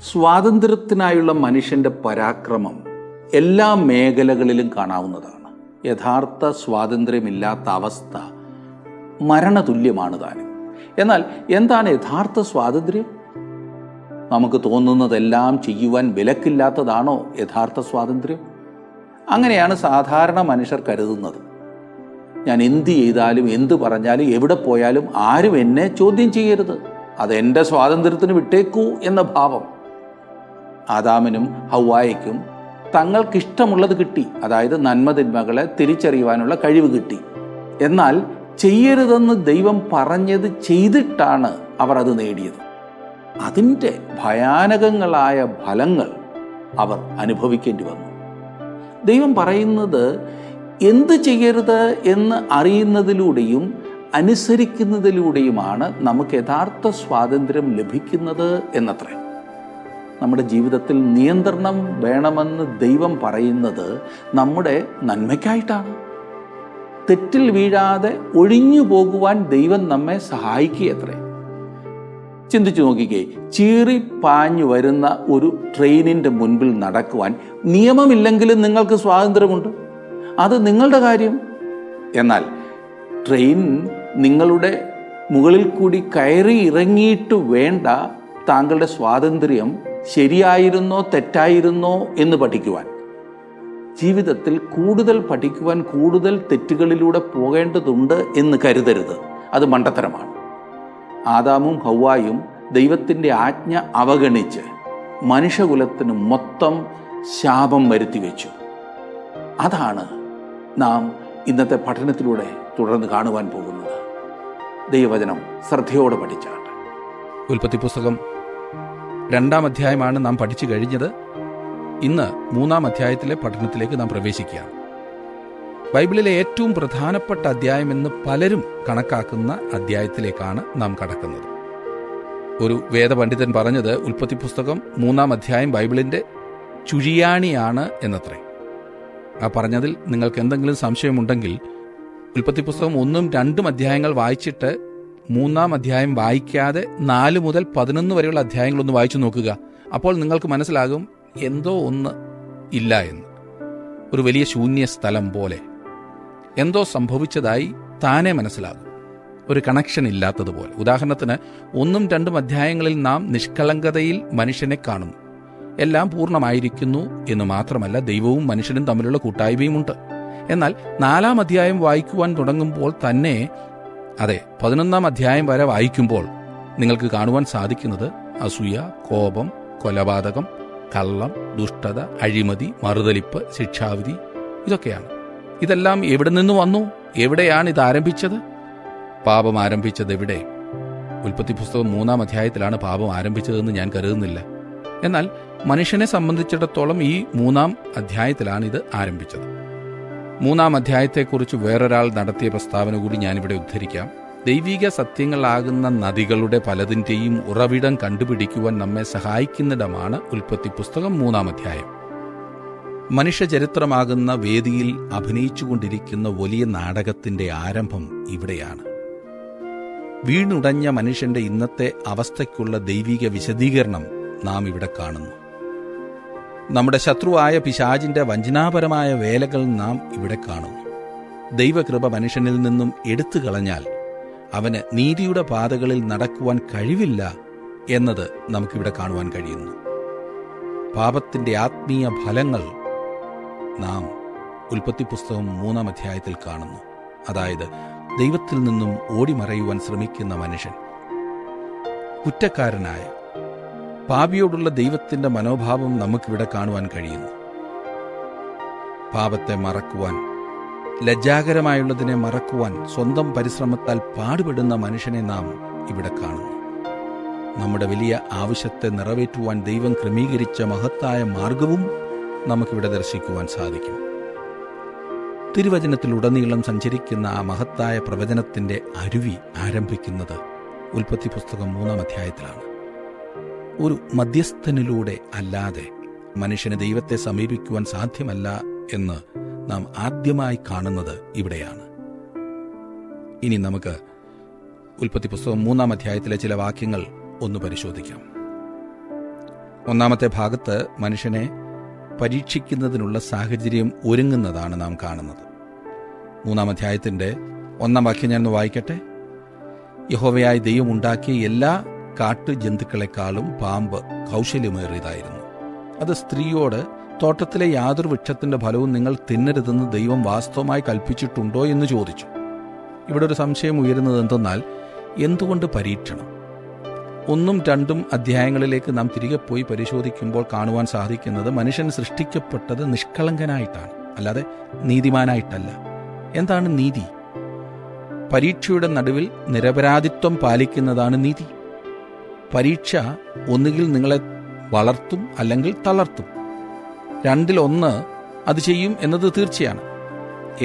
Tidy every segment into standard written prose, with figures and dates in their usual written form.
സ്വാതന്ത്ര്യത്തിനായുള്ള മനുഷ്യൻ്റെ പരാക്രമം എല്ലാ മേഖലകളിലും കാണാവുന്നതാണ്. യഥാർത്ഥ സ്വാതന്ത്ര്യമില്ലാത്ത അവസ്ഥ മരണതുല്യമാണ് താനും. എന്നാൽ എന്താണ് യഥാർത്ഥ സ്വാതന്ത്ര്യം? നമുക്ക് തോന്നുന്നതെല്ലാം ചെയ്യുവാൻ വിലക്കില്ലാത്തതാണോ യഥാർത്ഥ സ്വാതന്ത്ര്യം? അങ്ങനെയാണ് സാധാരണ മനുഷ്യർ കരുതുന്നത്. ഞാൻ എന്ത് ചെയ്താലും എന്ത് പറഞ്ഞാലും എവിടെ പോയാലും ആരും എന്നെ ചോദ്യം ചെയ്യരുത്, അതെൻ്റെ സ്വാതന്ത്ര്യത്തിന് വിട്ടേക്കൂ എന്ന ഭാവം. ആദാമിനും ഹവ്വായ്ക്കും തങ്ങൾക്കിഷ്ടമുള്ളത് കിട്ടി, അതായത് നന്മതിന്മകളെ തിരിച്ചറിയുവാനുള്ള കഴിവ് കിട്ടി. എന്നാൽ ചെയ്യരുതെന്ന് ദൈവം പറഞ്ഞത് ചെയ്തിട്ടാണ് അവർ അത് നേടിയത്. അതിൻ്റെ ഭയാനകങ്ങളായ ഫലങ്ങൾ അവർ അനുഭവിക്കേണ്ടി വന്നു. ദൈവം പറയുന്നത് എന്ത് ചെയ്യരുത് എന്ന് അറിയുന്നതിലൂടെയും അനുസരിക്കുന്നതിലൂടെയുമാണ് നമുക്ക് യഥാർത്ഥ സ്വാതന്ത്ര്യം ലഭിക്കുന്നത് എന്നത്രേ. നമ്മുടെ ജീവിതത്തിൽ നിയന്ത്രണം വേണമെന്ന് ദൈവം പറയുന്നത് നമ്മുടെ നന്മയ്ക്കായിട്ടാണ്. തെറ്റിൽ വീഴാതെ ഒഴിഞ്ഞു പോകുവാൻ ദൈവം നമ്മെ സഹായിക്കുകയത്രേ. ചിന്തിച്ചു നോക്കിക്കേ, ചീറിപ്പാഞ്ഞു വരുന്ന ഒരു ട്രെയിനിൻ്റെ മുൻപിൽ നടക്കുവാൻ നിയമമില്ലെങ്കിലും നിങ്ങൾക്ക് സ്വാതന്ത്ര്യമുണ്ട്, അത് നിങ്ങളുടെ കാര്യം. എന്നാൽ ട്രെയിൻ നിങ്ങളുടെ മുകളിൽ കൂടി കയറി ഇറങ്ങിയിട്ട് വേണ്ട താങ്കളുടെ സ്വാതന്ത്ര്യം ശരിയായിരുന്നോ തെറ്റായിരുന്നോ എന്ന് പഠിക്കുവാൻ. ജീവിതത്തിൽ കൂടുതൽ പഠിക്കുവാൻ കൂടുതൽ തെറ്റുകളിലൂടെ പോകേണ്ടതുണ്ട് എന്ന് കരുതരുത്, അത് മണ്ടത്തരമാണ്. ആദാമും ഹവ്വായും ദൈവത്തിൻ്റെ ആജ്ഞ അവഗണിച്ച് മനുഷ്യകുലത്തിന് മൊത്തം ശാപം വരുത്തി വെച്ചു. അതാണ് നാം ഇന്നത്തെ പഠനത്തിലൂടെ തുടർന്ന് കാണുവാൻ പോകുന്നത്. ദൈവവചനം ശ്രദ്ധയോടെ പഠിച്ചാട്ടെ. ഉൽപ്പത്തി പുസ്തകം 2-ാം അധ്യായമാണ് നാം പഠിച്ചു കഴിഞ്ഞത്. ഇന്ന് 3-ാം അധ്യായത്തിലെ പഠനത്തിലേക്ക് നാം പ്രവേശിക്കുകയാണ്. ബൈബിളിലെ ഏറ്റവും പ്രധാനപ്പെട്ട അധ്യായമെന്ന് പലരും കണക്കാക്കുന്ന അധ്യായത്തിലേക്കാണ് നാം കടക്കുന്നത്. ഒരു വേദപണ്ഡിതൻ പറഞ്ഞത് ഉൽപ്പത്തി പുസ്തകം 3-ാം അധ്യായം ബൈബിളിൻ്റെ ചുഴിയാണിയാണ് എന്നത്രേ. ആ പറഞ്ഞതിൽ നിങ്ങൾക്ക് എന്തെങ്കിലും സംശയമുണ്ടെങ്കിൽ ഉൽപ്പത്തി പുസ്തകം 1ഉം 2ഉം അധ്യായങ്ങൾ വായിച്ചിട്ട് 3-ാം അധ്യായം വായിക്കാതെ 4 മുതൽ 11 വരെയുള്ള അധ്യായങ്ങളൊന്ന് വായിച്ചു നോക്കുക. അപ്പോൾ നിങ്ങൾക്ക് മനസ്സിലാകും എന്തോ ഒന്ന് ഇല്ല എന്ന്. ഒരു വലിയ ശൂന്യ സ്ഥലം പോലെ എന്തോ സംഭവിച്ചതായി താനേ മനസ്സിലാകും, ഒരു കണക്ഷൻ ഇല്ലാത്തതുപോലെ. ഉദാഹരണത്തിന് 1ഉം 2ഉം അധ്യായങ്ങളിൽ നാം നിഷ്കളങ്കതയിൽ മനുഷ്യനെ കാണുന്നു. എല്ലാം പൂർണ്ണമായിരിക്കുന്നു എന്ന് മാത്രമല്ല, ദൈവവും മനുഷ്യനും തമ്മിലുള്ള കൂട്ടായ്മയുമുണ്ട്. എന്നാൽ 4-ാം അധ്യായം വായിക്കുവാൻ തുടങ്ങുമ്പോൾ തന്നെ, അതെ 11-ാം അധ്യായം വരെ വായിക്കുമ്പോൾ നിങ്ങൾക്ക് കാണുവാൻ സാധിക്കുന്നത് അസൂയ, കോപം, കൊലപാതകം, കള്ളം, ദുഷ്ടത, അഴിമതി, മറുതലിപ്പ്, ശിക്ഷാവിധി, ഇതൊക്കെയാണ്. ഇതെല്ലാം എവിടെ നിന്ന് വന്നു? എവിടെയാണ് ഇത് ആരംഭിച്ചത്? പാപം ആരംഭിച്ചത് എവിടെ? ഉൽപ്പത്തി പുസ്തകം 3-ാം അധ്യായത്തിലാണ് പാപം ആരംഭിച്ചതെന്ന് ഞാൻ കരുതുന്നില്ല. എന്നാൽ മനുഷ്യനെ സംബന്ധിച്ചിടത്തോളം ഈ 3-ാം അധ്യായത്തിലാണ് ഇത് ആരംഭിച്ചത്. 3-ാം അധ്യായത്തെക്കുറിച്ച് വേറൊരാൾ നടത്തിയ പ്രസ്താവന കൂടി ഞാനിവിടെ ഉദ്ധരിക്കാം. ദൈവിക സത്യങ്ങളാകുന്ന നദികളുടെ പലതിൻ്റെയും ഉറവിടം കണ്ടുപിടിക്കുവാൻ നമ്മെ സഹായിക്കുന്നിടമാണ് ഉൽപ്പത്തി പുസ്തകം 3-ാം അധ്യായം. മനുഷ്യചരിത്രമാകുന്ന വേദിയിൽ അഭിനയിച്ചുകൊണ്ടിരിക്കുന്ന വലിയ നാടകത്തിൻ്റെ ആരംഭം ഇവിടെയാണ്. വീണുടഞ്ഞ മനുഷ്യന്റെ ഇന്നത്തെ അവസ്ഥയ്ക്കുള്ള ദൈവിക വിശദീകരണം നാം ഇവിടെ കാണുന്നു. നമ്മുടെ ശത്രുവായ പിശാചിന്റെ വഞ്ചനാപരമായ വേലകൾ നാം ഇവിടെ കാണുന്നു. ദൈവകൃപ മനുഷ്യനിൽ നിന്നും എടുത്തു കളഞ്ഞാൽ അവന് നീതിയുടെ പാതകളിൽ നടക്കുവാൻ കഴിവില്ല എന്നത് നമുക്കിവിടെ കാണുവാൻ കഴിയുന്നു. പാപത്തിന്റെ ആത്മീയ ഫലങ്ങൾ നാം ഉൽപ്പത്തി പുസ്തകം 3-ാം അധ്യായത്തിൽ കാണുന്നു. അതായത് ദൈവത്തിൽ നിന്നും ഓടിമറയുവാൻ ശ്രമിക്കുന്ന മനുഷ്യൻ, കുറ്റക്കാരനായ പാപിയോടുള്ള ദൈവത്തിന്റെ മനോഭാവം നമുക്കിവിടെ കാണുവാൻ കഴിയുന്നു. പാപത്തെ മറക്കുവാൻ, ലജ്ജാകരമായുള്ളതിനെ മറക്കുവാൻ സ്വന്തം പരിശ്രമത്താൽ പാടുപെടുന്ന മനുഷ്യനെ നാം ഇവിടെ കാണുന്നു. നമ്മുടെ വലിയ ആവശ്യത്തെ നിറവേറ്റുവാൻ ദൈവം ക്രമീകരിച്ച മഹത്തായ മാർഗവും നമുക്കിവിടെ ദർശിക്കുവാൻ സാധിക്കും. തിരുവചനത്തിലുടനീളം സഞ്ചരിക്കുന്ന ആ മഹത്തായ പ്രവചനത്തിന്റെ അരുവി ആരംഭിക്കുന്നത് ഉൽപ്പത്തി പുസ്തകം 3-ാം അധ്യായത്തിലാണ്. ഒരു മധ്യസ്ഥനിലൂടെ അല്ലാതെ മനുഷ്യന് ദൈവത്തെ സമീപിക്കുവാൻ സാധ്യമല്ല എന്ന് നാം ആദ്യമായി കാണുന്നത് ഇവിടെയാണ്. ഇനി നമുക്ക് ഉൽപ്പത്തി പുസ്തകം 3-ാം അധ്യായത്തിലെ ചില വാക്യങ്ങൾ ഒന്ന് പരിശോധിക്കാം. ഒന്നാമത്തെ ഭാഗത്ത് മനുഷ്യനെ പരീക്ഷിക്കുന്നതിനുള്ള സാഹചര്യം ഒരുങ്ങുന്നതാണ് നാം കാണുന്നത്. 3-ാം അധ്യായത്തിൻ്റെ 1-ാം വാക്യം ഞാനൊന്ന് വായിക്കട്ടെ. യഹോവയായ ദൈവം ഉണ്ടാക്കിയ എല്ലാ കാട്ടുജന്തുക്കളെക്കാളും പാമ്പ് കൗശല്യമേറിയതായിരുന്നു. അത് സ്ത്രീയോട്, തോട്ടത്തിലെ യാതൊരു വൃക്ഷത്തിന്റെ ഫലവും നിങ്ങൾ തിന്നരുതെന്ന് ദൈവം വാസ്തവമായി കൽപ്പിച്ചിട്ടുണ്ടോ എന്ന് ചോദിച്ചു. ഇവിടെ ഒരു സംശയം ഉയരുന്നത് എന്തെന്നാൽ, എന്തുകൊണ്ട് പരീക്ഷണം? 1-2 അധ്യായങ്ങളിലേക്ക് നാം തിരികെ പോയി പരിശോധിക്കുമ്പോൾ കാണുവാൻ സാധിക്കുന്നത് മനുഷ്യൻ സൃഷ്ടിക്കപ്പെട്ടത് നിഷ്കളങ്കനായിട്ടാണ്, അല്ലാതെ നീതിമാനായിട്ടല്ല. എന്താണ് നീതി? പരീക്ഷയുടെ നടുവിൽ നിരപരാധിത്വം പാലിക്കുന്നതാണ് നീതി. പരീക്ഷ ഒന്നുകിൽ നിങ്ങളെ വളർത്തും അല്ലെങ്കിൽ തളർത്തും. 2-1 അത് ചെയ്യും എന്നത് തീർച്ചയാണ്.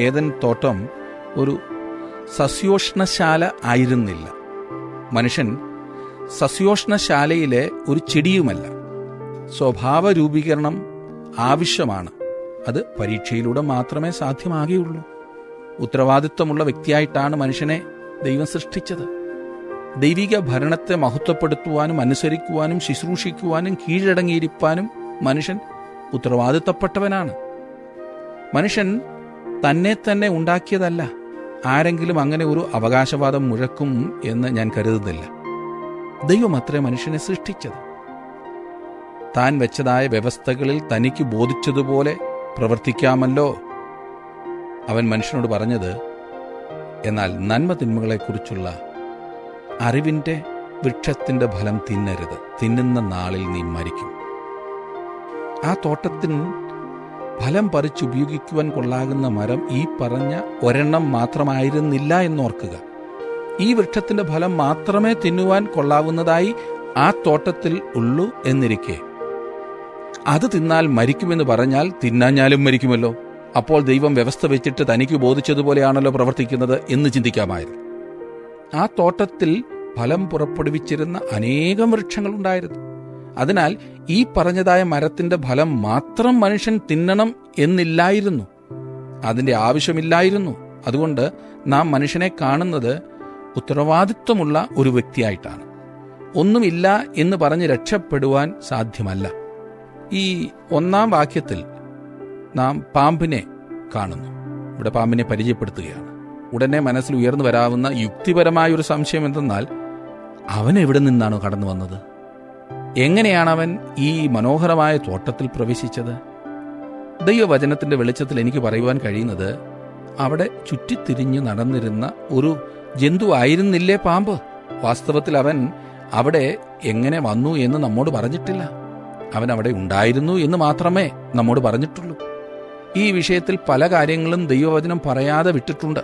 ഏദൻ തോട്ടം ഒരു സസ്യോഷ്ണശാല ആയിരുന്നില്ല. മനുഷ്യൻ സസ്യോഷ്ണശാലയിലെ ഒരു ചെടിയുമല്ല. സ്വഭാവ രൂപീകരണം ആവശ്യമാണ്. അത് പരീക്ഷയിലൂടെ മാത്രമേ സാധ്യമാകുകയുള്ളൂ. ഉത്തരവാദിത്വമുള്ള വ്യക്തിയായിട്ടാണ് മനുഷ്യനെ ദൈവം സൃഷ്ടിച്ചത്. ദൈവിക ഭരണത്തെ മഹത്വപ്പെടുത്തുവാനും അനുസരിക്കുവാനും ശുശ്രൂഷിക്കുവാനും കീഴടങ്ങിയിരിക്കാനും മനുഷ്യൻ ഉത്തരവാദിത്തപ്പെട്ടവനാണ്. മനുഷ്യൻ തന്നെ തന്നെ ഉണ്ടാക്കിയതല്ല. ആരെങ്കിലും അങ്ങനെ ഒരു അവകാശവാദം മുഴക്കും എന്ന് ഞാൻ കരുതുന്നില്ല. ദൈവമത്രേ മനുഷ്യനെ സൃഷ്ടിച്ചത്. താൻ വെച്ചതായ വ്യവസ്ഥകളിൽ തനിക്ക് ബോധിച്ചതുപോലെ പ്രവർത്തിക്കാമല്ലോ. അവൻ മനുഷ്യനോട് പറഞ്ഞത്, എന്നാൽ നന്മ തിന്മകളെക്കുറിച്ചുള്ള അറിവിന്റെ വൃക്ഷത്തിന്റെ ഫലം തിന്നരുത്, തിന്നുന്ന നാളിൽ നീ മരിക്കും. ആ തോട്ടത്തിന് ഫലം പറിച്ചുപയോഗിക്കുവാൻ കൊള്ളാകുന്ന മരം ഈ പറഞ്ഞ ഒരെണ്ണം മാത്രമായിരുന്നില്ല എന്നോർക്കുക. ഈ വൃക്ഷത്തിന്റെ ഫലം മാത്രമേ തിന്നുവാൻ കൊള്ളാവുന്നതായി ആ തോട്ടത്തിൽ ഉള്ളൂ എന്നിരിക്കെ അത് തിന്നാൽ മരിക്കുമെന്ന് പറഞ്ഞാൽ തിന്നാഞ്ഞാലും മരിക്കുമല്ലോ. അപ്പോൾ ദൈവം വ്യവസ്ഥ വെച്ചിട്ട് തനിക്ക് ബോധിച്ചതുപോലെയാണല്ലോ പ്രവർത്തിക്കുന്നത് എന്ന് ചിന്തിക്കാമായിരുന്നു. ആ തോട്ടത്തിൽ ഫലം പുറപ്പെടുവിച്ചിരുന്ന അനേകം വൃക്ഷങ്ങളുണ്ടായിരുന്നു. അതിനാൽ ഈ പറഞ്ഞതായ മരത്തിന്റെ ഫലം മാത്രം മനുഷ്യൻ തിന്നണം എന്നില്ലായിരുന്നു. അതിന്റെ ആവശ്യമില്ലായിരുന്നു. അതുകൊണ്ട് നാം മനുഷ്യനെ കാണുന്നത് ഉത്തരവാദിത്വമുള്ള ഒരു വ്യക്തിയായിട്ടാണ്. ഒന്നുമില്ല എന്ന് പറഞ്ഞ് രക്ഷപ്പെടുവാൻ സാധ്യമല്ല. ഈ 1-ാം വാക്യത്തിൽ നാം പാമ്പിനെ കാണുന്നു. ഇവിടെ പാമ്പിനെ പരിചയപ്പെടുത്തുകയാണ്. ഉടനെ മനസ്സിൽ ഉയർന്നു വരാവുന്ന യുക്തിപരമായ ഒരു സംശയം എന്തെന്നാൽ, അവൻ എവിടെ നിന്നാണ് കടന്നു വന്നത്? എങ്ങനെയാണ് അവൻ ഈ മനോഹരമായ തോട്ടത്തിൽ പ്രവേശിച്ചത്? ദൈവവചനത്തിന്റെ വെളിച്ചത്തിൽ എനിക്ക് പറയുവാൻ കഴിയുന്നത്, അവിടെ ചുറ്റിത്തിരിഞ്ഞു നടന്നിരുന്ന ഒരു ജന്തു ആയിരുന്നില്ലേ പാമ്പ്? വാസ്തവത്തിൽ അവൻ അവിടെ എങ്ങനെ വന്നു എന്ന് നമ്മോട് പറഞ്ഞിട്ടില്ല. അവൻ അവിടെ ഉണ്ടായിരുന്നു എന്ന് മാത്രമേ നമ്മോട് പറഞ്ഞിട്ടുള്ളൂ. ഈ വിഷയത്തിൽ പല കാര്യങ്ങളും ദൈവവചനം പറയാതെ വിട്ടിട്ടുണ്ട്.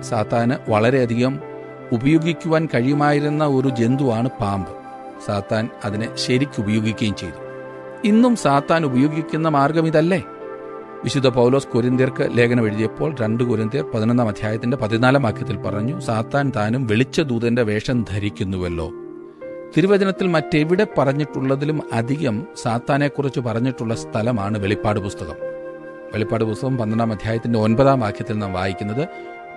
സാത്താന് വളരെയധികം ഉപയോഗിക്കുവാൻ കഴിയുമായിരുന്ന ഒരു ജന്തുവാണ് പാമ്പ്. സാത്താൻ അതിനെ ശരിക്കുപയോഗിക്കുകയും ചെയ്തു. ഇന്നും സാത്താൻ ഉപയോഗിക്കുന്ന മാർഗം ഇതല്ലേ? വിശുദ്ധ പൗലോസ് കൊരിന്ത്യർക്ക് ലേഖനം എഴുതിയപ്പോൾ 2 കൊരിന്ത്യർ 11-ാം അധ്യായത്തിന്റെ 14-ാം വാക്യത്തിൽ പറഞ്ഞു, സാത്താൻ താനും വെളിച്ചദൂതന്റെ വേഷം ധരിക്കുന്നുവല്ലോ. തിരുവചനത്തിൽ മറ്റെവിടെ പറഞ്ഞിട്ടുള്ളതിലും അധികം സാത്താനെക്കുറിച്ച് പറഞ്ഞിട്ടുള്ള സ്ഥലമാണ് വെളിപ്പാട് പുസ്തകം. വെളിപ്പാട് പുസ്തകം 12-ാം അധ്യായത്തിന്റെ 9-ാം വാക്യത്തിൽ നാം വായിക്കുന്നത്,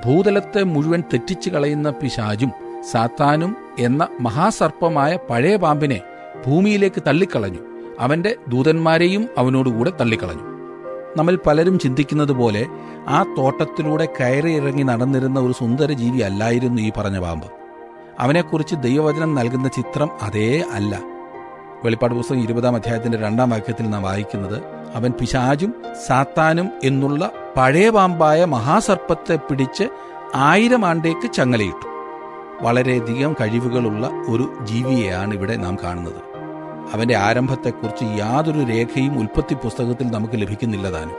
ഭൂതലത്തെ മുഴുവൻ തെറ്റിച്ചു കളയുന്ന പിശാചും സാത്താനും എന്ന മഹാസർപ്പമായ പഴയ പാമ്പിനെ ഭൂമിയിലേക്ക് തള്ളിക്കളഞ്ഞു, അവന്റെ ദൂതന്മാരെയും അവനോടുകൂടെ തള്ളിക്കളഞ്ഞു. നമ്മിൽ പലരും ചിന്തിക്കുന്നത് പോലെ ആ തോട്ടത്തിലൂടെ കയറിയിറങ്ങി നടന്നിരുന്ന ഒരു സുന്ദര ജീവി അല്ലായിരുന്നു ഈ പറഞ്ഞ പാമ്പ്. അവനെക്കുറിച്ച് ദൈവവചനം നൽകുന്ന ചിത്രം അതേ അല്ല. വെളിപ്പാട് പുസ്തകം 20-ാം അധ്യായത്തിന്റെ 2-ാം വാക്യത്തിൽ നാം വായിക്കുന്നത്, അവൻ പിശാചും സാത്താനും എന്നുള്ള പഴയ പാമ്പായ മഹാസർപ്പത്തെ പിടിച്ച് 1000 ആണ്ടേക്ക് ചങ്ങലയിട്ടു. വളരെയധികം കഴിവുകളുള്ള ഒരു ജീവിയെയാണ് ഇവിടെ നാം കാണുന്നത്. അവന്റെ ആരംഭത്തെക്കുറിച്ച് യാതൊരു രേഖയും ഉൽപ്പത്തി പുസ്തകത്തിൽ നമുക്ക് ലഭിക്കുന്നില്ലതാനും.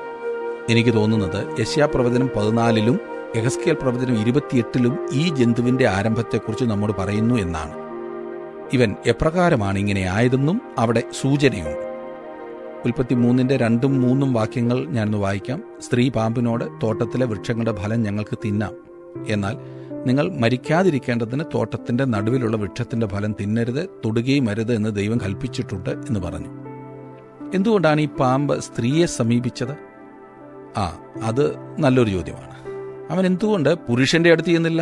എനിക്ക് തോന്നുന്നത് യെശയ്യാപ്രവചനം 14-ലും യെഹെസ്കേൽ പ്രവചനം 28-ലും ഈ ജന്തുവിന്റെ ആരംഭത്തെക്കുറിച്ച് നമ്മോട് പറയുന്നു എന്നാണ്. ഇവൻ എപ്രകാരമാണ് ഇങ്ങനെ ആയതെന്നും അവിടെ സൂചനയുണ്ട്. ഉൽപ്പത്തി 3-ന്റെ 2ഉം 3ഉം വാക്യങ്ങൾ ഞാനൊന്ന് വായിക്കാം. സ്ത്രീ പാമ്പിനോട്, തോട്ടത്തിലെ വൃക്ഷങ്ങളുടെ ഫലം ഞങ്ങൾക്ക് തിന്നാം, എന്നാൽ നിങ്ങൾ മരിക്കാതിരിക്കേണ്ടതിന് തോട്ടത്തിന്റെ നടുവിലുള്ള വൃക്ഷത്തിന്റെ ഫലം തിന്നരുത്, തൊടുകയും അരുത് എന്ന് ദൈവം കൽപ്പിച്ചിട്ടുണ്ട് എന്ന് പറഞ്ഞു. എന്തുകൊണ്ടാണ് ഈ പാമ്പ് സ്ത്രീയെ സമീപിച്ചത്? അത് നല്ലൊരു ചോദ്യമാണ്. അവൻ എന്തുകൊണ്ട് പുരുഷന്റെ അടുത്ത് ചെന്നില്ല?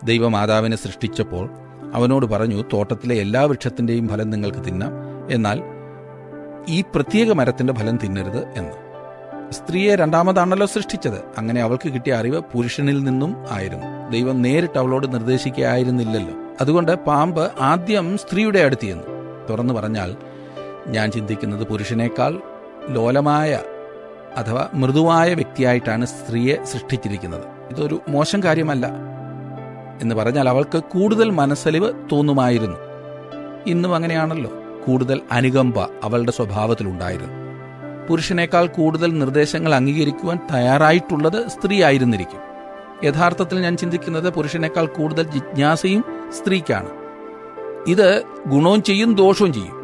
ദൈവമാതാവിനെ സൃഷ്ടിച്ചപ്പോൾ അവനോട് പറഞ്ഞു, തോട്ടത്തിലെ എല്ലാ വൃക്ഷത്തിന്റെയും ഫലം നിങ്ങൾക്ക് തിന്നാം, എന്നാൽ ഈ പ്രത്യേക മരത്തിന്റെ ഫലം തിന്നരുത് എന്ന്. സ്ത്രീയെ രണ്ടാമതാണല്ലോ സൃഷ്ടിച്ചത്. അങ്ങനെ അവൾക്ക് കിട്ടിയ അറിവ് പുരുഷനിൽ നിന്നും ആയിരുന്നു. ദൈവം നേരിട്ട് അവളോട് നിർദ്ദേശിക്കുകയായിരുന്നില്ലല്ലോ. അതുകൊണ്ട് പാമ്പ് ആദ്യം സ്ത്രീയുടെ അടുത്ത് ചെന്നു. തുറന്നു പറഞ്ഞാൽ, ഞാൻ ചിന്തിക്കുന്നത് പുരുഷനേക്കാൾ ലോലമായ അഥവാ മൃദുവായ വ്യക്തിയായിട്ടാണ് സ്ത്രീയെ സൃഷ്ടിച്ചിരിക്കുന്നത്. ഇതൊരു മോശം കാര്യമല്ല എന്ന് പറഞ്ഞാൽ അവൾക്ക് കൂടുതൽ മനസ്സലിവ് തോന്നുമായിരുന്നു. ഇന്നും അങ്ങനെയാണല്ലോ. കൂടുതൽ അനുകമ്പ അവളുടെ സ്വഭാവത്തിലുണ്ടായിരുന്നു. പുരുഷനേക്കാൾ കൂടുതൽ നിർദ്ദേശങ്ങൾ അംഗീകരിക്കുവാൻ തയ്യാറായിട്ടുള്ളത് സ്ത്രീ ആയിരുന്നിരിക്കും. യഥാർത്ഥത്തിൽ ഞാൻ ചിന്തിക്കുന്നത് പുരുഷനേക്കാൾ കൂടുതൽ ജിജ്ഞാസയും സ്ത്രീക്കാണ്. ഇത് ഗുണവും ചെയ്യും ദോഷവും ചെയ്യും.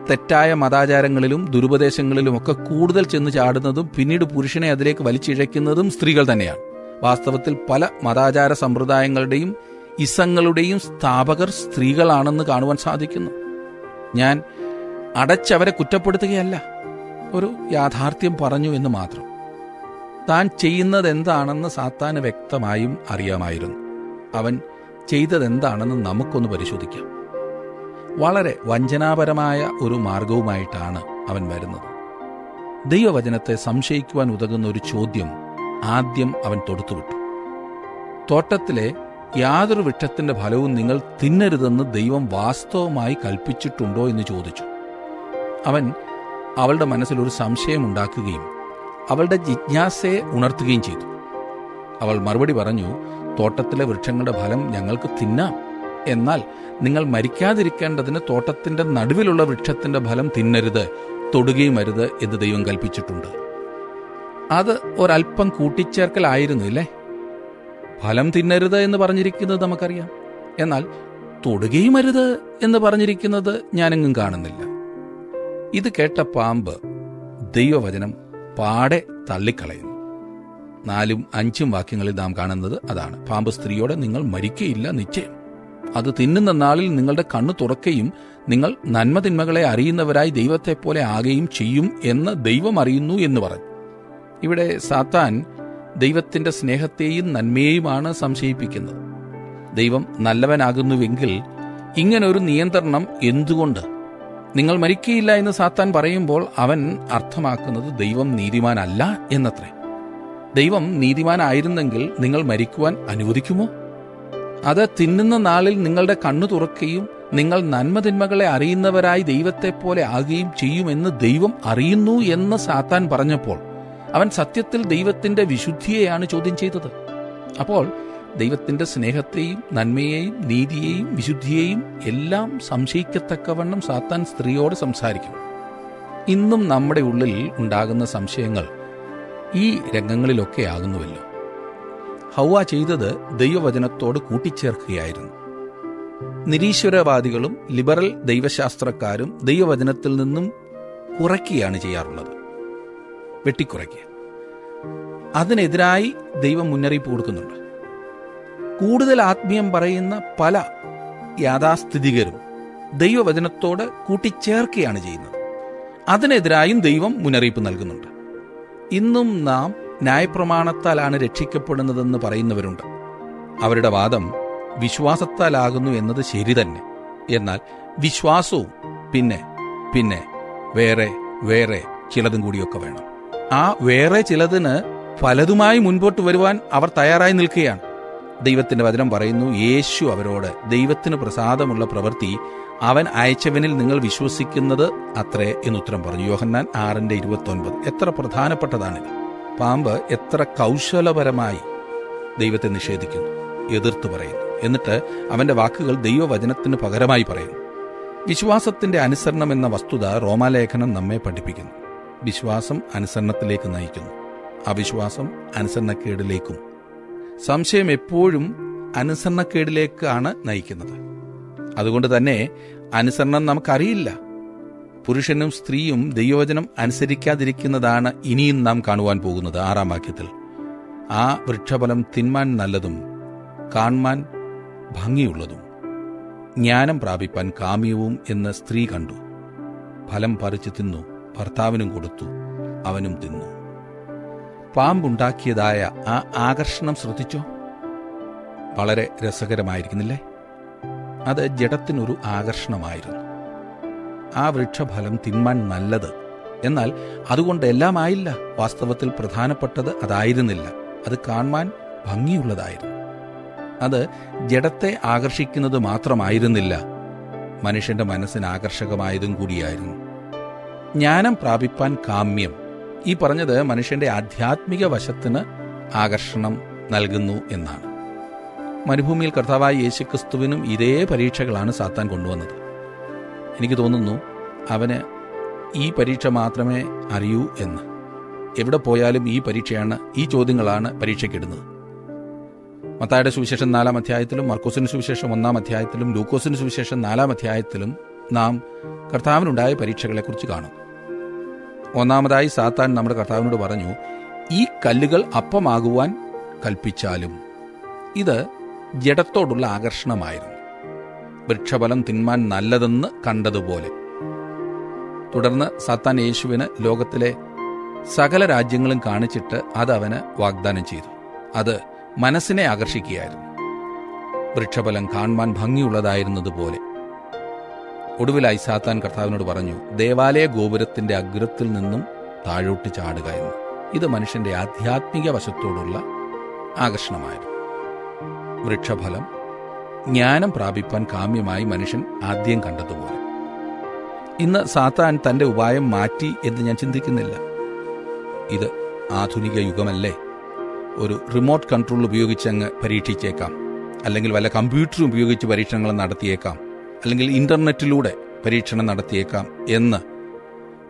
തെറ്റായ മതാചാരങ്ങളിലും ദുരുപദേശങ്ങളിലുമൊക്കെ കൂടുതൽ ചെന്ന് ചാടുന്നതും പിന്നീട് പുരുഷനെ അതിലേക്ക് വലിച്ചിഴയ്ക്കുന്നതും സ്ത്രീകൾ തന്നെയാണ്. വാസ്തവത്തിൽ പല മതാചാര സമ്പ്രദായങ്ങളുടെയും ഇസങ്ങളുടെയും സ്ഥാപകർ സ്ത്രീകളാണെന്ന് കാണുവാൻ സാധിക്കുന്നു. ഞാൻ അടച്ചവരെ കുറ്റപ്പെടുത്തുകയല്ല, ഒരു യാഥാർത്ഥ്യം പറഞ്ഞു എന്ന് മാത്രം. താൻ ചെയ്യുന്നത് എന്താണെന്ന് സാത്താന് വ്യക്തമായും അറിയാമായിരുന്നു. അവൻ ചെയ്തതെന്താണെന്ന് നമുക്കൊന്ന് പരിശോധിക്കാം. വളരെ വഞ്ചനാപരമായ ഒരു മാർഗവുമായിട്ടാണ് അവൻ വരുന്നത്. ദൈവവചനത്തെ സംശയിക്കുവാൻ ഉതകുന്ന ഒരു ചോദ്യം ആദ്യം അവൻ തൊടുത്തുവിട്ടു. തോട്ടത്തിലെ യാതൊരു വൃക്ഷത്തിന്റെ ഫലവും നിങ്ങൾ തിന്നരുതെന്ന് ദൈവം വാസ്തവമായി കൽപ്പിച്ചിട്ടുണ്ടോ എന്ന് ചോദിച്ചു. അവൻ അവളുടെ മനസ്സിൽ ഒരു സംശയമുണ്ടാക്കുകയും അവളുടെ ജിജ്ഞാസയെ ഉണർത്തുകയും ചെയ്തു. അവൾ മറുപടി പറഞ്ഞു, തോട്ടത്തിലെ വൃക്ഷങ്ങളുടെ ഫലം ഞങ്ങൾക്ക് തിന്നാം, എന്നാൽ നിങ്ങൾ മരിക്കാതിരിക്കേണ്ടതിന് തോട്ടത്തിന്റെ നടുവിലുള്ള വൃക്ഷത്തിന്റെ ഫലം തിന്നരുത്, തൊടുകയും അരുത് എന്ന് ദൈവം കൽപ്പിച്ചിട്ടുണ്ട്. അത് ഒരല്പം കൂട്ടിച്ചേർക്കലായിരുന്നു ഇല്ലേ? ഫലം തിന്നരുത് എന്ന് പറഞ്ഞിരിക്കുന്നത് നമുക്കറിയാം, എന്നാൽ തൊടുകയും അരുത് എന്ന് പറഞ്ഞിരിക്കുന്നത് ഞാനെങ്ങും കാണുന്നില്ല. ഇത് കേട്ട പാമ്പ് ദൈവവചനം പാടെ തള്ളിക്കളയുന്നു. 4ഉം 5ഉം വാക്യങ്ങളിൽ നാം കാണുന്നത് അതാണ്. പാമ്പ് സ്ത്രീയോട്, നിങ്ങൾ മരിക്കയില്ല നിശ്ചയം, അത് തിന്നുന്ന നാളിൽ നിങ്ങളുടെ കണ്ണു തുറക്കുകയും നിങ്ങൾ നന്മതിന്മകളെ അറിയുന്നവരായി ദൈവത്തെപ്പോലെ ആകുകയും ചെയ്യും എന്ന് ദൈവം അറിയുന്നു എന്ന് പറഞ്ഞു. ഇവിടെ സാത്താൻ ദൈവത്തിന്റെ സ്നേഹത്തെയും നന്മയെയുമാണ് സംശയിപ്പിക്കുന്നത്. ദൈവം നല്ലവനാകുന്നുവെങ്കിൽ ഇങ്ങനൊരു നിയന്ത്രണം എന്തുകൊണ്ട്? നിങ്ങൾ മരിക്കയില്ല എന്ന് സാത്താൻ പറയുമ്പോൾ അവൻ അർത്ഥമാക്കുന്നത് ദൈവം നീതിമാനല്ല എന്നത്രേ. ദൈവം നീതിമാനായിരുന്നെങ്കിൽ നിങ്ങൾ മരിക്കുവാൻ അനുവദിക്കുമോ? അത് തിന്നുന്ന നാളിൽ നിങ്ങളുടെ കണ്ണു തുറക്കുകയും നിങ്ങൾ നന്മതിന്മകളെ അറിയുന്നവരായി ദൈവത്തെപ്പോലെ ആകുകയും ചെയ്യുമെന്ന് ദൈവം അറിയുന്നു എന്ന് സാത്താൻ പറഞ്ഞപ്പോൾ അവൻ സത്യത്തിൽ ദൈവത്തിന്റെ വിശുദ്ധിയെയാണ് ചോദ്യം ചെയ്തത്. അപ്പോൾ ദൈവത്തിന്റെ സ്നേഹത്തെയും നന്മയെയും നീതിയെയും വിശുദ്ധിയെയും എല്ലാം സംശയിക്കത്തക്കവണ്ണം സാത്താൻ സ്ത്രീയോട് സംസാരിക്കും. ഇന്നും നമ്മുടെ ഉള്ളിൽ ഉണ്ടാകുന്ന സംശയങ്ങൾ ഈ രംഗങ്ങളിലൊക്കെ ആകുന്നുവല്ലോ. ഹൗവ ചെയ്തത് ദൈവവചനത്തോട് കൂട്ടിച്ചേർക്കുകയായിരുന്നു. നിരീശ്വരവാദികളും ലിബറൽ ദൈവശാസ്ത്രക്കാരും ദൈവവചനത്തിൽ നിന്നും കുറയ്ക്കുകയാണ് ചെയ്യാറുള്ളത്, വെട്ടിക്കുറയ്ക്കുക. അതിനെതിരായി ദൈവം മുന്നറിയിപ്പ് കൊടുക്കുന്നുണ്ട്. കൂടുതൽ ആത്മീയം പറയുന്ന പല യാഥാസ്ഥിതികരും ദൈവവചനത്തോട് കൂട്ടിച്ചേർക്കുകയാണ് ചെയ്യുന്നത്. അതിനെതിരായും ദൈവം മുന്നറിയിപ്പ് നൽകുന്നുണ്ട്. ഇന്നും നാം ന്യായപ്രമാണത്താലാണ് രക്ഷിക്കപ്പെടുന്നതെന്ന് പറയുന്നവരുണ്ട്. അവരുടെ വാദം വിശ്വാസത്താലാകുന്നു എന്നത് ശരി തന്നെ. എന്നാൽ വിശ്വാസവും പിന്നെ വേറെ വേറെ ചിലതും കൂടിയൊക്കെ വേണം. ആ വേറെ ചിലതിന് പലതുമായി മുൻപോട്ട് വരുവാൻ അവർ തയ്യാറായി നിൽക്കുകയാണ്. ദൈവത്തിന്റെ വചനം പറയുന്നു, യേശു അവരോട്, ദൈവത്തിന് പ്രസാദമുള്ള പ്രവൃത്തി അവൻ അയച്ചവനിൽ നിങ്ങൾ വിശ്വസിക്കുന്നത് അത്രേ എന്നുത്തരം പറഞ്ഞു. യോഹന്നാൻ 6:29. എത്ര പ്രധാനപ്പെട്ടതാണിത്. പാമ്പ് എത്ര കൗശലപരമായി ദൈവത്തെ നിഷേധിക്കുന്നു, എതിർത്തു പറയുന്നു. എന്നിട്ട് അവന്റെ വാക്കുകൾ ദൈവവചനത്തിന് പകരമായി പറയുന്നു. വിശ്വാസത്തിന്റെ അനുസരണം എന്ന വസ്തുത റോമാലേഖനം നമ്മെ പഠിപ്പിക്കുന്നു. വിശ്വാസം അനുസരണത്തിലേക്ക് നയിക്കുന്നു, അവിശ്വാസം അനുസരണക്കേടിലേക്കും. സംശയം എപ്പോഴും അനുസരണക്കേടിലേക്കാണ് നയിക്കുന്നത്. അതുകൊണ്ട് തന്നെ അനുസരണം നമുക്കറിയില്ല. പുരുഷനും സ്ത്രീയും ദൈവവചനം അനുസരിക്കാതിരിക്കുന്നതാണ് ഇനിയും നാം കാണുവാൻ പോകുന്നത്. 6-ാം വാക്യത്തിൽ, ആ വൃക്ഷഫലം തിന്മാൻ നല്ലതും കാൺമാൻ ഭംഗിയുള്ളതും ജ്ഞാനം പ്രാപിപ്പാൻ കാമ്യവും എന്ന് സ്ത്രീ കണ്ടു. ഫലം പറിച്ചു തിന്നു, ഭർത്താവിനും കൊടുത്തു, അവനും തിന്നു. പാമ്പുണ്ടാക്കിയതായ ആ ആകർഷണം ശ്രദ്ധിച്ചോ? വളരെ രസകരമായിരിക്കുന്നില്ലേ? അത് ജഡത്തിനൊരു ആകർഷണമായിരുന്നു. ആ വൃക്ഷഫലം തിന്മാൻ നല്ലത്. എന്നാൽ അതുകൊണ്ട് എല്ലാമായില്ല. വാസ്തവത്തിൽ പ്രധാനപ്പെട്ടത് അതായിരുന്നില്ല. അത് കാണുവാൻ ഭംഗിയുള്ളതായിരുന്നു. അത് ജഡത്തെ ആകർഷിക്കുന്നത് മാത്രമായിരുന്നില്ല, മനുഷ്യന്റെ മനസ്സിന് ആകർഷകമായതും കൂടിയായിരുന്നു. ജ്ഞാനം പ്രാപിപ്പാൻ കാമ്യം, ഈ പറഞ്ഞത് മനുഷ്യന്റെ ആധ്യാത്മിക വശത്തിന് ആകർഷണം നൽകുന്നു എന്നാണ്. മരുഭൂമിയിൽ കർത്താവായ യേശുക്രിസ്തുവിനും ഇതേ പരീക്ഷകളാണ് സാത്താൻ കൊണ്ടുവന്നത്. എനിക്ക് തോന്നുന്നു അവന് ഈ പരീക്ഷ മാത്രമേ അറിയൂ എന്ന്. എവിടെ പോയാലും ഈ പരീക്ഷയാണ്, ഈ ചോദ്യങ്ങളാണ് പരീക്ഷയ്ക്കിടുന്നത്. മത്തായിയുടെ സുവിശേഷം 4-ാം അധ്യായത്തിലും മർക്കോസിന് സുവിശേഷം 1-ാം അധ്യായത്തിലും ലൂക്കോസിന് സുവിശേഷം 4-ാം അധ്യായത്തിലും നാം കർത്താവിനുണ്ടായ പരീക്ഷകളെക്കുറിച്ച് കാണും. ഒന്നാമതായി സാത്താൻ നമ്മുടെ കർത്താവിനോട് പറഞ്ഞു, ഈ കല്ലുകൾ അപ്പമാകുവാൻ കൽപ്പിച്ചാലും. ഇത് ജഡത്തോടുള്ള ആകർഷണമായിരുന്നു. വൃക്ഷഫലം തിന്മാൻ നല്ലതെന്ന് കണ്ടതുപോലെ. തുടർന്ന് സാത്താൻ യേശുവിന് ലോകത്തിലെ സകല രാജ്യങ്ങളും കാണിച്ചിട്ട് അതവന് വാഗ്ദാനം ചെയ്തു. അത് മനസ്സിനെ ആകർഷിക്കുകയായിരുന്നു. വൃക്ഷഫലം കാണുവാൻ ഭംഗിയുള്ളതായിരുന്നതുപോലെ. ഒടുവിലായി സാത്താൻ കർത്താവിനോട് പറഞ്ഞു, ദേവാലയ ഗോപുരത്തിന്റെ അഗ്രത്തിൽ നിന്നും താഴോട്ട് ചാടുക എന്ന്. ഇത് മനുഷ്യന്റെ ആധ്യാത്മിക വശത്തോടുള്ള ആകർഷണമായിരുന്നു. വൃക്ഷഫലം ജ്ഞാനം പ്രാപിപ്പാൻ കാമ്യമായി മനുഷ്യൻ ആദ്യം കണ്ടതുപോലെ. ഇന്ന് സാത്താൻ തന്റെ ഉപായം മാറ്റി എന്ന് ഞാൻ ചിന്തിക്കുന്നില്ല. ഇത് ആധുനിക യുഗമല്ലേ? ഒരു റിമോട്ട് കൺട്രോൾ ഉപയോഗിച്ചങ്ങ് പരീക്ഷിച്ചേക്കാം, അല്ലെങ്കിൽ വല്ല കമ്പ്യൂട്ടറും ഉപയോഗിച്ച് പരീക്ഷണങ്ങൾ നടത്തിയേക്കാം, അല്ലെങ്കിൽ ഇന്റർനെറ്റിലൂടെ പരീക്ഷണം നടത്തിയേക്കാം എന്ന്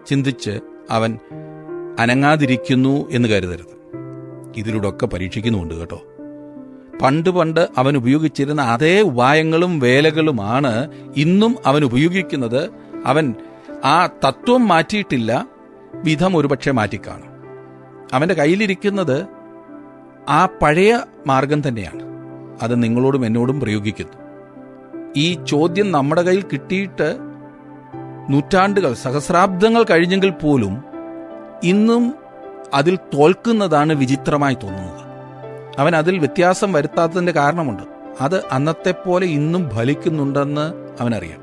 ചിന്തിച്ച് അവൻ അനങ്ങാതിരിക്കുന്നു എന്ന് കരുതരുത്. ഇതിലൂടെ ഒക്കെ പരീക്ഷിക്കുന്നുണ്ട് കേട്ടോ. പണ്ട് അവൻ ഉപയോഗിച്ചിരുന്ന അതേ ഉപായങ്ങളും വേലകളുമാണ് ഇന്നും അവൻ ഉപയോഗിക്കുന്നത്. അവൻ ആ തത്വം മാറ്റിയിട്ടില്ല, വിധം ഒരുപക്ഷെ മാറ്റിക്കാണും. അവന്റെ കയ്യിലിരിക്കുന്നത് ആ പഴയ മാർഗം തന്നെയാണ്. അത് നിങ്ങളോടും എന്നോടും പ്രയോഗിക്കുന്നു. ഈ ചോദ്യം നമ്മുടെ കയ്യിൽ കിട്ടിയിട്ട് നൂറ്റാണ്ടുകൾ, സഹസ്രാബ്ദങ്ങൾ കഴിഞ്ഞെങ്കിൽ പോലും ഇന്നും അതിൽ തോൽക്കുന്നതാണ് വിചിത്രമായി തോന്നുന്നത്. അവൻ അതിൽ വ്യത്യാസം വരുത്താത്തതിന്റെ കാരണമുണ്ട്. അത് അന്നത്തെ പോലെ ഇന്നും ഫലിക്കുന്നുണ്ടെന്ന് അവനറിയാം.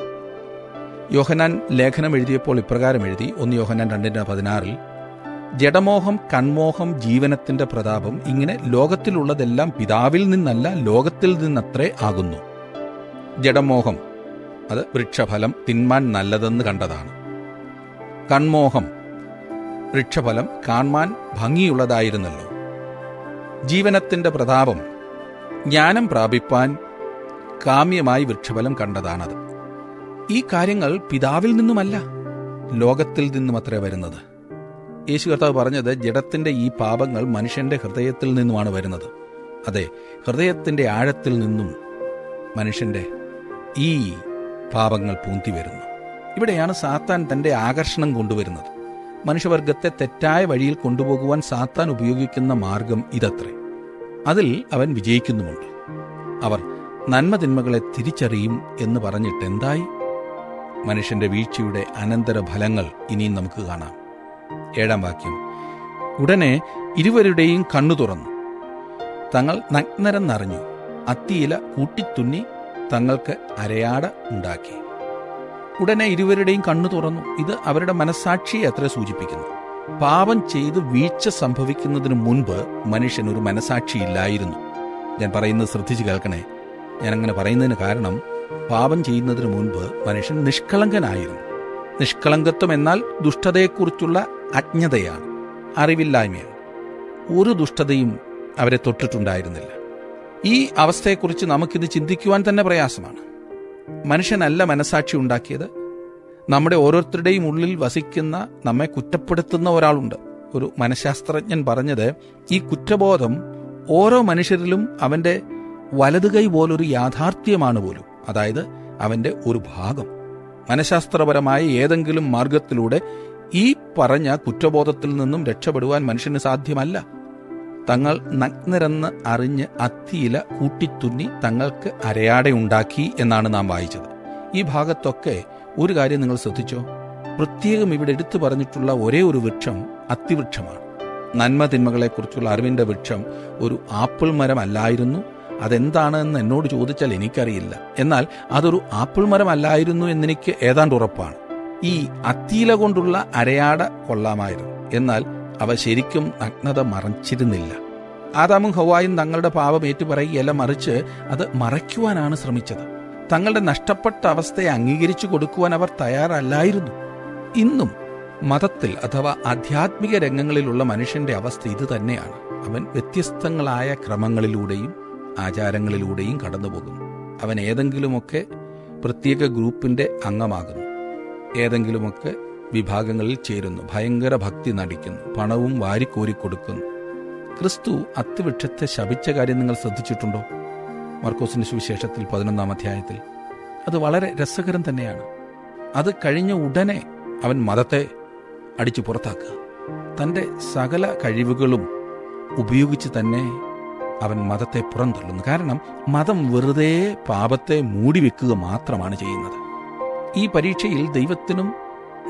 യോഹന്നാൻ ലേഖനം എഴുതിയപ്പോൾ ഇപ്രകാരം എഴുതി, 1 യോഹന്നാൻ 2:16, ജഡമോഹം, കൺമോഹം, ജീവനത്തിന്റെ പ്രതാപം, ഇങ്ങനെ ലോകത്തിലുള്ളതെല്ലാം പിതാവിൽ നിന്നല്ല ലോകത്തിൽ നിന്നത്രേ ആകുന്നു. ജഡമോഹം, അത് വൃക്ഷഫലം തിന്മാൻ നല്ലതെന്ന് കണ്ടതാണ്. കൺമോഹം, വൃക്ഷഫലം കാണാൻ ഭംഗിയുള്ളതായിരുന്നല്ലോ. ജീവനത്തിന്റെ പ്രതാപം, ജ്ഞാനം പ്രാപിപ്പാൻ കാമ്യമായി വൃക്ഷഫലം കണ്ടതാണത്. ഈ കാര്യങ്ങൾ പിതാവിൽ നിന്നുമല്ല ലോകത്തിൽ നിന്നുമത്രേ വരുന്നത്. യേശു കർത്താവ് പറഞ്ഞത്, ജഡത്തിന്റെ ഈ പാപങ്ങൾ മനുഷ്യന്റെ ഹൃദയത്തിൽ നിന്നുമാണ് വരുന്നത്. അതെ, ഹൃദയത്തിന്റെ ആഴത്തിൽ നിന്നും മനുഷ്യന്റെ ഈ പാപങ്ങൾ പൂന്തി വരുന്നു. ഇവിടെയാണ് സാത്താൻ തന്റെ ആകർഷണം കൊണ്ടുവരുന്നത്. മനുഷ്യവർഗത്തെ തെറ്റായ വഴിയിൽ കൊണ്ടുപോകുവാൻ സാത്താൻ ഉപയോഗിക്കുന്ന മാർഗം ഇതത്രേ. അതിൽ അവൻ വിജയിക്കുന്നുമുണ്ട്. അവർ നന്മതിന്മകളെ തിരിച്ചറിയും എന്ന് പറഞ്ഞിട്ട് എന്തായി? മനുഷ്യന്റെ വീഴ്ചയുടെ അനന്തര ഫലങ്ങൾ ഇനിയും നമുക്ക് കാണാം. 7-ാം വാക്യം, ഉടനെ ഇരുവരുടെയും കണ്ണു തുറന്നു, തങ്ങൾ നഗ്നരെന്നറിഞ്ഞു, അത്തിയില കൂട്ടിത്തുന്നി തങ്ങൾക്ക് അരയാട ഉണ്ടാക്കി. ഉടനെ ഇരുവരുടെയും കണ്ണു തുറന്നു. ഇത് അവരുടെ മനസ്സാക്ഷിയെ അത്ര സൂചിപ്പിക്കുന്നു. പാപം ചെയ്ത് വീഴ്ച സംഭവിക്കുന്നതിന് മുൻപ് മനുഷ്യൻ ഒരു മനസ്സാക്ഷിയില്ലായിരുന്നു. ഞാൻ പറയുന്നത് ശ്രദ്ധിച്ച് കേൾക്കണേ. ഞാൻ അങ്ങനെ പറയുന്നതിന് കാരണം, പാപം ചെയ്യുന്നതിന് മുൻപ് മനുഷ്യൻ നിഷ്കളങ്കനായിരുന്നു. നിഷ്കളങ്കത്വം എന്നാൽ ദുഷ്ടതയെക്കുറിച്ചുള്ള അജ്ഞതയാണ്, അറിവില്ലായ്മയാണ്. ഒരു ദുഷ്ടതയും അവരെ തൊട്ടിട്ടുണ്ടായിരുന്നില്ല. ഈ അവസ്ഥയെക്കുറിച്ച് നമുക്കിത് ചിന്തിക്കുവാൻ തന്നെ പ്രയാസമാണ്. മനുഷ്യനല്ല മനസാക്ഷി ഉണ്ടാക്കിയത്. നമ്മുടെ ഓരോരുത്തരുടെയും ഉള്ളിൽ വസിക്കുന്ന, നമ്മെ കുറ്റപ്പെടുത്തുന്ന ഒരാളുണ്ട്. ഒരു മനഃശാസ്ത്രജ്ഞൻ പറഞ്ഞത്, ഈ കുറ്റബോധം ഓരോ മനുഷ്യരിലും അവന്റെ വലതുകൈ പോലൊരു യാഥാർത്ഥ്യമാണ് പോലും. അതായത് അവന്റെ ഒരു ഭാഗം. മനഃശാസ്ത്രപരമായ ഏതെങ്കിലും മാർഗത്തിലൂടെ ഈ പറഞ്ഞ കുറ്റബോധത്തിൽ നിന്നും രക്ഷപ്പെടുവാൻ മനുഷ്യന് സാധ്യമല്ല. തങ്ങൾ നഗ്നരെന്ന് അറിഞ്ഞ് അത്തിയില കൂട്ടിത്തുന്നി തങ്ങൾക്ക് അരയാടയുണ്ടാക്കി എന്നാണ് നാം വായിച്ചത്. ഈ ഭാഗത്തൊക്കെ ഒരു കാര്യം നിങ്ങൾ ശ്രദ്ധിച്ചോ? പ്രത്യേകം ഇവിടെ എടുത്തു പറഞ്ഞിട്ടുള്ള ഒരേ ഒരു വൃക്ഷം അത്തിവൃക്ഷമാണ്. നന്മ തിന്മകളെക്കുറിച്ചുള്ള അറിവിന്റെ വൃക്ഷം ഒരു ആപ്പിൾ മരം അല്ലായിരുന്നു. അതെന്താണെന്ന് എന്നോട് ചോദിച്ചാൽ എനിക്കറിയില്ല. എന്നാൽ അതൊരു ആപ്പിൾ മരം അല്ലായിരുന്നു എന്നെനിക്ക് ഏതാണ്ട് ഉറപ്പാണ്. ഈ അത്തിയില കൊണ്ടുള്ള അരയാട കൊള്ളാമായിരുന്നു, എന്നാൽ അവ ശരിക്കും നഗ്നത മറച്ചിരുന്നില്ല. ആദാമും ഹവ്വായും തങ്ങളുടെ പാപം ഏറ്റുപറയുകയല്ല, മറിച്ച് അത് മറയ്ക്കുവാനാണ് ശ്രമിച്ചത്. തങ്ങളുടെ നഷ്ടപ്പെട്ട അവസ്ഥയെ അംഗീകരിച്ചു കൊടുക്കുവാൻ അവർ തയ്യാറല്ലായിരുന്നു. ഇന്നും മതത്തിൽ അഥവാ ആധ്യാത്മിക രംഗങ്ങളിലുള്ള മനുഷ്യന്റെ അവസ്ഥ ഇത് തന്നെയാണ്. അവൻ വ്യത്യസ്തങ്ങളായ ക്രമങ്ങളിലൂടെയും ആചാരങ്ങളിലൂടെയും കടന്നുപോകുന്നു. അവൻ ഏതെങ്കിലുമൊക്കെ പ്രത്യേക ഗ്രൂപ്പിന്റെ അംഗമാകുന്നു, ഏതെങ്കിലുമൊക്കെ വിഭാഗങ്ങളിൽ ചേരുന്നു, ഭയങ്കര ഭക്തി നടിക്കുന്നു, പണവും വാരിക്കോരിക്കൊടുക്കുന്നു. ക്രിസ്തു അത്തിവൃക്ഷത്തെ ശപിച്ച കാര്യം നിങ്ങൾ ശ്രദ്ധിച്ചിട്ടുണ്ടോ? മർക്കോസിന്റെ സുവിശേഷത്തിൽ 11-ാം അധ്യായത്തിൽ അത് വളരെ രസകരം തന്നെയാണ്. അത് കഴിഞ്ഞ ഉടനെ അവൻ മതത്തെ അടിച്ചു പുറത്താക്കുക. തൻ്റെ സകല കഴിവുകളും ഉപയോഗിച്ച് തന്നെ അവൻ മതത്തെ പുറന്തള്ളുന്നു. കാരണം മതം വെറുതെ പാപത്തെ മൂടിവെക്കുക മാത്രമാണ് ചെയ്യുന്നത്. ഈ പരീക്ഷയിൽ ദൈവത്തിനും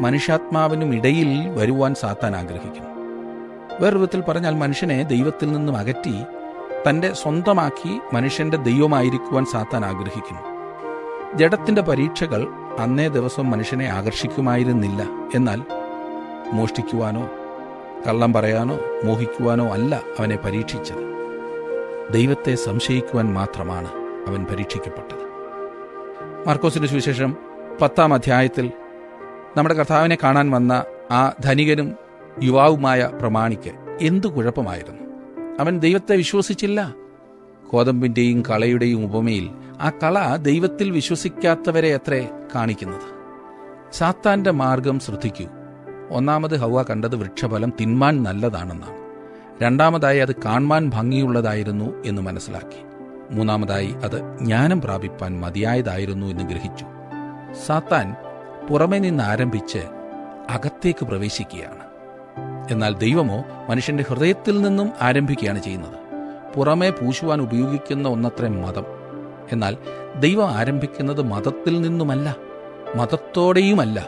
മനുഷ്യാത്മാവിനും ഇടയിൽ വരുവാൻ സാത്താൻ ആഗ്രഹിക്കുന്നു. വേറൊരു വിധത്തിൽ പറഞ്ഞാൽ മനുഷ്യനെ ദൈവത്തിൽ നിന്നും അകറ്റി തൻ്റെ സ്വന്തമാക്കി മനുഷ്യന്റെ ദൈവമായിരിക്കുവാൻ സാത്താൻ ആഗ്രഹിക്കുന്നു. ജഡത്തിന്റെ പരീക്ഷകൾ അന്നേ ദിവസം മനുഷ്യനെ ആകർഷിക്കുമായിരുന്നില്ല. എന്നാൽ മോഷ്ടിക്കുവാനോ കള്ളം പറയാനോ മോഹിക്കുവാനോ അല്ല അവനെ പരീക്ഷിച്ചത്. ദൈവത്തെ സംശയിക്കുവാൻ മാത്രമാണ് അവൻ പരീക്ഷിക്കപ്പെട്ടത്. മാർക്കോസിന്റെ സുവിശേഷം 10-ാം അധ്യായത്തിൽ നമ്മുടെ കർത്താവിനെ കാണാൻ വന്ന ആ ധനികനും യുവാവുമായ പ്രമാണിക്ക് എന്തു കുഴപ്പമായിരുന്നു? അവൻ ദൈവത്തെ വിശ്വസിച്ചില്ല. കോതമ്പിന്റെയും കളയുടെയും ഉപമയിൽ ആ കള ദൈവത്തിൽ വിശ്വസിക്കാത്തവരെ അത്രേ കാണിക്കുന്നത്. സാത്താന്റെ മാർഗം ശ്രദ്ധിക്കൂ. ഒന്നാമത് ഹവ്വ കണ്ടത് വൃക്ഷഫലം തിന്മാൻ നല്ലതാണെന്നാണ്. രണ്ടാമതായി അത് കാണാൻ ഭംഗിയുള്ളതായിരുന്നു എന്ന് മനസ്സിലാക്കി. മൂന്നാമതായി അത് ജ്ഞാനം പ്രാപിപ്പാൻ മതിയായതായിരുന്നു എന്ന് ഗ്രഹിച്ചു. സാത്താൻ പുറമേ നിന്ന് ആരംഭിച്ച് അകത്തേക്ക് പ്രവേശിക്കുകയാണ്. എന്നാൽ ദൈവമോ മനുഷ്യന്റെ ഹൃദയത്തിൽ നിന്നും ആരംഭിക്കുകയാണ് ചെയ്യുന്നത്. പുറമേ പൂശുവാൻ ഉപയോഗിക്കുന്ന ഒന്നത്രേ മതം. എന്നാൽ ദൈവം ആരംഭിക്കുന്നത് മതത്തിൽ നിന്നുമല്ല, മതത്തോടെയുമല്ല.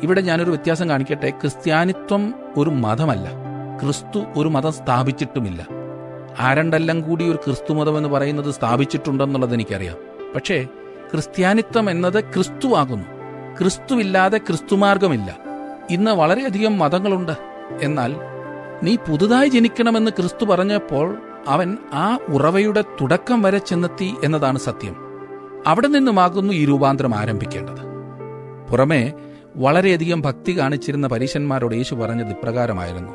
ഇവിടെ ഞാനൊരു വ്യത്യാസം കാണിക്കട്ടെ. ക്രിസ്ത്യാനിത്വം ഒരു മതമല്ല. ക്രിസ്തു ഒരു മതം സ്ഥാപിച്ചിട്ടുമില്ല. ആരണ്ടെല്ലാം കൂടി ഒരു ക്രിസ്തു മതം എന്ന് പറയുന്നത് സ്ഥാപിച്ചിട്ടുണ്ടെന്നുള്ളത് എനിക്കറിയാം. പക്ഷേ ക്രിസ്ത്യാനിത്വം എന്നത് ക്രിസ്തുവാകുന്നു. ക്രിസ്തുവില്ലാതെ ക്രിസ്തുമാർഗമില്ല. ഇന്ന് വളരെയധികം മതങ്ങളുണ്ട്. എന്നാൽ നീ പുതുതായി ജനിക്കണമെന്ന് ക്രിസ്തു പറഞ്ഞപ്പോൾ അവൻ ആ ഉറവയുടെ തുടക്കം വരെ ചെന്നെത്തി എന്നതാണ് സത്യം. അവിടെ നിന്നുമാകുന്നു ഈ രൂപാന്തരം ആരംഭിക്കേണ്ടത്. പുറമേ വളരെയധികം ഭക്തി കാണിച്ചിരുന്ന പരീശന്മാരോട് യേശു പറഞ്ഞത് ഇപ്രകാരമായിരുന്നു: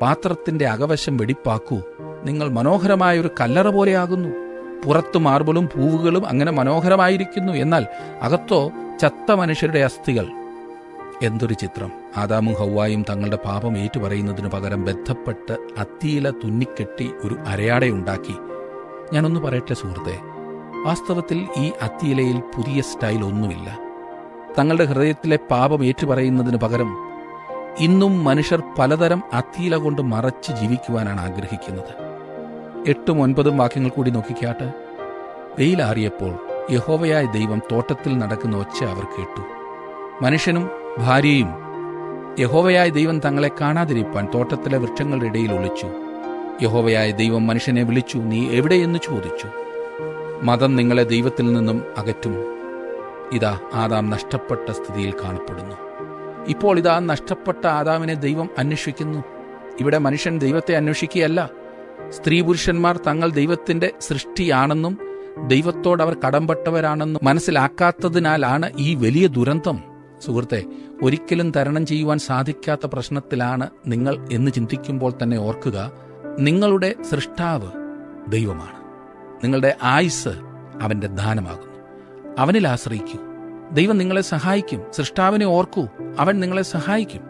പാത്രത്തിന്റെ അകവശം വെടിപ്പാക്കൂ, നിങ്ങൾ മനോഹരമായൊരു കല്ലറ പോലെയാകുന്നു. പുറത്ത് മാർബിളും പൂവുകളും അങ്ങനെ മനോഹരമായിരിക്കുന്നു, എന്നാൽ അകത്തോ ചത്ത മനുഷ്യരുടെ അസ്ഥികൾ. എന്തൊരു ചിത്രം! ആദാമും ഹവ്വായും തങ്ങളുടെ പാപം ഏറ്റുപറയുന്നതിനു പകരം ബന്ധപ്പെട്ട് അത്തിയില തുന്നിക്കെട്ടി ഒരു അരയാടയുണ്ടാക്കി. ഞാനൊന്ന് പറയട്ടെ സുഹൃത്തെ, വാസ്തവത്തിൽ ഈ അത്തിയിലയിൽ പുതിയ സ്റ്റൈൽ ഒന്നുമില്ല. തങ്ങളുടെ ഹൃദയത്തിലെ പാപം ഏറ്റുപറയുന്നതിനു പകരം ഇന്നും മനുഷ്യർ പലതരം അത്തിയില കൊണ്ട് മറച്ച് ജീവിക്കുവാനാണ് ആഗ്രഹിക്കുന്നത്. 8ഉം 9ഉം വാക്യങ്ങൾ കൂടി നോക്കിക്കാട്ട്. വെയിലാറിയപ്പോൾ യഹോവയായ ദൈവം തോട്ടത്തിൽ നടക്കുന്ന ഒച്ച അവർ കേട്ടു. മനുഷ്യനും ഭാര്യയും യഹോവയായ ദൈവം തങ്ങളെ കാണാതിരിപ്പാൻ തോട്ടത്തിലെ വൃക്ഷങ്ങളുടെ ഇടയിൽ ഒളിച്ചു. യഹോവയായ ദൈവം മനുഷ്യനെ വിളിച്ചു, നീ എവിടെയെന്ന് ചോദിച്ചു. മതം നിങ്ങളെ ദൈവത്തിൽ നിന്നും അകറ്റും. ഇതാ ആദാം നഷ്ടപ്പെട്ട സ്ഥിതിയിൽ കാണപ്പെടുന്നു. ഇപ്പോൾ ഇതാ നഷ്ടപ്പെട്ട ആദാമിനെ ദൈവം അന്വേഷിക്കുന്നു. ഇവിടെ മനുഷ്യൻ ദൈവത്തെ അന്വേഷിക്കുകയല്ല. സ്ത്രീ പുരുഷന്മാർ തങ്ങൾ ദൈവത്തിന്റെ സൃഷ്ടിയാണെന്നും ദൈവത്തോടവർ കടംപെട്ടവരാണെന്നും മനസ്സിലാക്കാത്തതിനാലാണ് ഈ വലിയ ദുരന്തം. സുഹൃത്തെ, ഒരിക്കലും തരണം ചെയ്യുവാൻ സാധിക്കാത്ത പ്രശ്നത്തിലാണ് നിങ്ങൾ എന്ന് ചിന്തിക്കുമ്പോൾ തന്നെ ഓർക്കുക, നിങ്ങളുടെ സൃഷ്ടാവ് ദൈവമാണ്. നിങ്ങളുടെ ആയുസ് അവന്റെ ദാനമാകുന്നു. അവനിൽ ആശ്രയിക്കൂ. ദൈവം നിങ്ങളെ സഹായിക്കും. സൃഷ്ടാവിനെ ഓർക്കൂ, അവൻ നിങ്ങളെ സഹായിക്കും.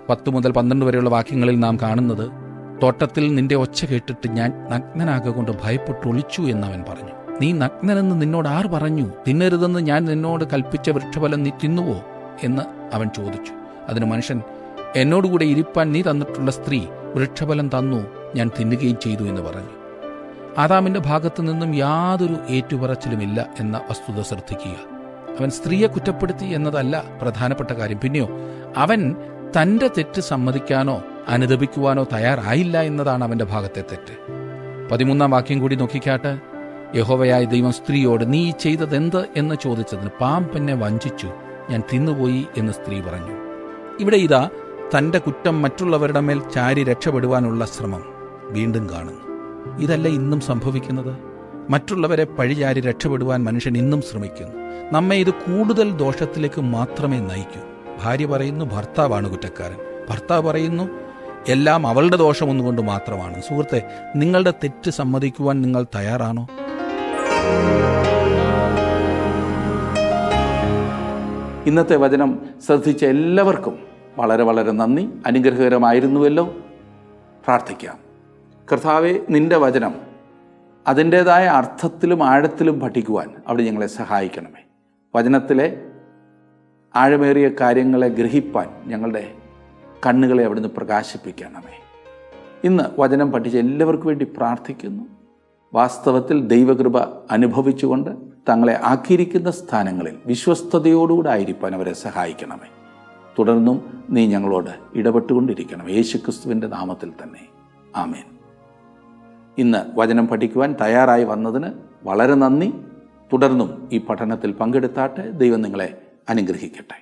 10 മുതൽ 12 വരെയുള്ള വാക്യങ്ങളിൽ നാം കാണുന്നത്, തോട്ടത്തിൽ നിന്റെ ഒച്ച കേട്ടിട്ട് ഞാൻ നഗ്നനാകൊണ്ട് ഭയപ്പെട്ട് ഒളിച്ചു എന്നവൻ പറഞ്ഞു. നീ നഗ്നനെന്ന് നിന്നോട് ആർ പറഞ്ഞു? തിന്നരുതെന്ന് ഞാൻ നിന്നോട് കൽപ്പിച്ച വൃക്ഷഫലം നീ തിന്നുവോ എന്ന് അവൻ ചോദിച്ചു. അതിന് മനുഷ്യൻ, എന്നോടുകൂടെ ഇരിപ്പാൻ നീ തന്നിട്ടുള്ള സ്ത്രീ വൃക്ഷഫലം തന്നു, ഞാൻ തിന്നുകയും ചെയ്തു എന്ന് പറഞ്ഞു. ആദാമിന്റെ ഭാഗത്തു നിന്നും യാതൊരു ഏറ്റുപറച്ചിലുമില്ല എന്ന വസ്തുത ശ്രദ്ധിക്കുക. അവൻ സ്ത്രീയെ കുറ്റപ്പെടുത്തി എന്നതല്ല പ്രധാനപ്പെട്ട കാര്യം. പിന്നെയോ അവൻ തന്റെ തെറ്റ് സമ്മതിക്കാനോ അനുദപിക്കുവാനോ തയ്യാറായില്ല എന്നതാണ് അവന്റെ ഭാഗത്തെ തെറ്റ്. 13-ാം വാക്യം കൂടി നോക്കിക്കാട്ട്. യഹോവയായ ദൈവം സ്ത്രീയോട്, നീ ചെയ്തതെന്ത് എന്ന് ചോദിച്ചതിന് പാമ്പ് എന്നെ വഞ്ചിച്ചു, ഞാൻ തിന്നുപോയി എന്ന് സ്ത്രീ പറഞ്ഞു. ഇവിടെ ഇതാ തൻ്റെ കുറ്റം മറ്റുള്ളവരുടെ മേൽ ചാരി രക്ഷപ്പെടുവാനുള്ള ശ്രമം വീണ്ടും കാണുന്നു. ഇതല്ല ഇന്നും സംഭവിക്കുന്നത്. മറ്റുള്ളവരെ പഴിചാരി രക്ഷപ്പെടുവാൻ മനുഷ്യൻ ഇന്നും ശ്രമിക്കുന്നു. നമ്മെ ഇത് കൂടുതൽ ദോഷത്തിലേക്ക് മാത്രമേ നയിക്കൂ. ഭാര്യ പറയുന്നു ഭർത്താവാണ് കുറ്റക്കാരൻ, ഭർത്താവ് പറയുന്നു എല്ലാം അവളുടെ ദോഷം ഒന്നുകൊണ്ട് മാത്രമാണ്. സുഹൃത്തെ, നിങ്ങളുടെ തെറ്റ് സമ്മതിക്കുവാൻ നിങ്ങൾ തയ്യാറാണോ? ഇന്നത്തെ വചനം ശ്രദ്ധിച്ച എല്ലാവർക്കും വളരെ വളരെ നന്ദി. അനുഗ്രഹകരമായിരുന്നുവല്ലോ. പ്രാർത്ഥിക്കാം. കർത്താവെ, നിൻ്റെ വചനം അതിൻ്റേതായ അർത്ഥത്തിലും ആഴത്തിലും പഠിക്കുവാൻ അവിടെ ഞങ്ങളെ സഹായിക്കണമേ. വചനത്തിലെ ആഴമേറിയ കാര്യങ്ങളെ ഗ്രഹിപ്പാൻ ഞങ്ങളുടെ കണ്ണുകളെ അവിടുന്ന് പ്രകാശിപ്പിക്കണമേ. ഇന്ന് വചനം പഠിച്ച എല്ലാവർക്കും വേണ്ടി പ്രാർത്ഥിക്കുന്നു. വാസ്തവത്തിൽ ദൈവകൃപ അനുഭവിച്ചുകൊണ്ട് തങ്ങളെ ആക്കിയിരിക്കുന്ന സ്ഥാനങ്ങളിൽ വിശ്വസ്തയോടുകൂടെ ആയിരിക്കാൻ അവരെ സഹായിക്കണമേ. തുടർന്നും നീ ഞങ്ങളോട് ഇടപെട്ടുകൊണ്ടിരിക്കണം. യേശുക്രിസ്തുവിൻ്റെ നാമത്തിൽ തന്നെ. ആമേൻ. ഇന്ന് വചനം പഠിക്കുവാൻ തയ്യാറായി വന്നതിന് വളരെ നന്ദി. തുടർന്നും ഈ പഠനത്തിൽ പങ്കെടുത്താട്ടെ. ദൈവം നിങ്ങളെ അനുഗ്രഹിക്കട്ടെ.